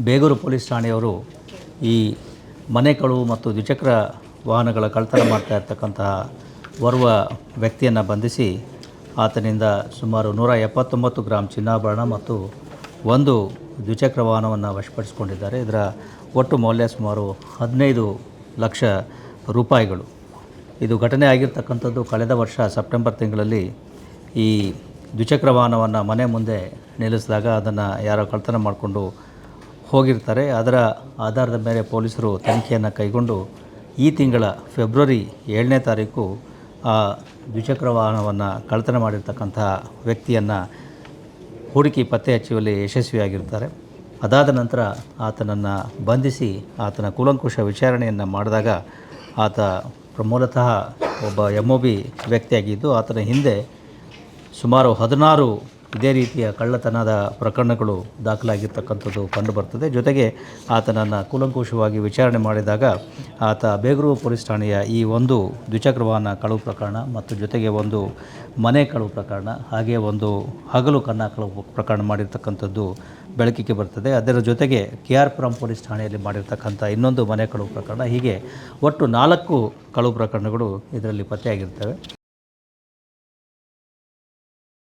Begur police ಠಾಣೆಯವರು ಈ ಮನೆ ಕಳುವು ಮತ್ತು ದ್ವಿಚಕ್ರ ವಾಹನಗಳ ಕಳ್ಳತನ ಮಾಡ್ತಾ ಇರ್ತಕ್ಕಂತಹ ಓರ್ವ ವ್ಯಕ್ತಿಯನ್ನು ಬಂಧಿಸಿ ಆತನಿಂದ ಸುಮಾರು 179 ಗ್ರಾಂ ಚಿನ್ನಾಭರಣ ಮತ್ತು ಒಂದು ದ್ವಿಚಕ್ರ ವಾಹನವನ್ನು ವಶಪಡಿಸಿಕೊಂಡಿದ್ದಾರೆ. ಇದರ ಒಟ್ಟು ಮೌಲ್ಯ ಸುಮಾರು 15 ಲಕ್ಷ ರೂಪಾಯಿಗಳು. ಇದು ಘಟನೆ ಆಗಿರ್ತಕ್ಕಂಥದ್ದು ಕಳೆದ ವರ್ಷ ಸೆಪ್ಟೆಂಬರ್ ತಿಂಗಳಲ್ಲಿ. ಈ ದ್ವಿಚಕ್ರ ವಾಹನವನ್ನು ಮನೆ ಮುಂದೆ ನಿಲ್ಲಿಸಿದಾಗ ಅದನ್ನು ಯಾರೋ ಕಳ್ಳತನ ಮಾಡಿಕೊಂಡು ಹೋಗಿರ್ತಾರೆ. ಅದರ ಆಧಾರದ ಮೇಲೆ ಪೊಲೀಸರು ತನಿಖೆಯನ್ನು ಕೈಗೊಂಡು ಈ ತಿಂಗಳ ಫೆಬ್ರವರಿ 7ನೇ ತಾರೀಕು ಆ ದ್ವಿಚಕ್ರ ವಾಹನವನ್ನು ಕಳ್ಳತನ ಮಾಡಿರ್ತಕ್ಕಂತಹ ವ್ಯಕ್ತಿಯನ್ನು ಹುಡುಕಿ ಪತ್ತೆ ಹಚ್ಚುವಲ್ಲಿ ಯಶಸ್ವಿಯಾಗಿರ್ತಾರೆ. ಅದಾದ ನಂತರ ಆತನನ್ನು ಬಂಧಿಸಿ ಆತನ ಕೂಲಂಕುಷ ವಿಚಾರಣೆಯನ್ನು ಮಾಡಿದಾಗ ಆತ ಮೂಲತಃ ಒಬ್ಬ MOB ವ್ಯಕ್ತಿಯಾಗಿದ್ದು ಆತನ ಹಿಂದೆ ಸುಮಾರು 16 ಇದೇ ರೀತಿಯ ಕಳ್ಳತನದ ಪ್ರಕರಣಗಳು ದಾಖಲಾಗಿರ್ತಕ್ಕಂಥದ್ದು ಕಂಡುಬರ್ತದೆ. ಜೊತೆಗೆ ಆತನನ್ನು ಕೂಲಂಕುಷವಾಗಿ ವಿಚಾರಣೆ ಮಾಡಿದಾಗ ಆತ ಬೇಗೂರು ಪೊಲೀಸ್ ಠಾಣೆಯ ಈ ಒಂದು ದ್ವಿಚಕ್ರ ವಾಹನ ಕಳವು ಪ್ರಕರಣ ಮತ್ತು ಜೊತೆಗೆ ಒಂದು ಮನೆ ಕಳವು ಪ್ರಕರಣ ಹಾಗೆ ಒಂದು ಹಗಲು ಕನ್ನ ಕಳವು ಪ್ರಕರಣ ಮಾಡಿರ್ತಕ್ಕಂಥದ್ದು ಬೆಳಕಿಗೆ ಬರ್ತದೆ. ಅದರ ಜೊತೆಗೆ KR ಪುರಂ ಪೊಲೀಸ್ ಠಾಣೆಯಲ್ಲಿ ಮಾಡಿರ್ತಕ್ಕಂಥ ಇನ್ನೊಂದು ಮನೆ ಕಳವು ಪ್ರಕರಣ, ಹೀಗೆ ಒಟ್ಟು 4 ಕಳವು ಪ್ರಕರಣಗಳು ಇದರಲ್ಲಿ ಪತ್ತೆಯಾಗಿರ್ತವೆ.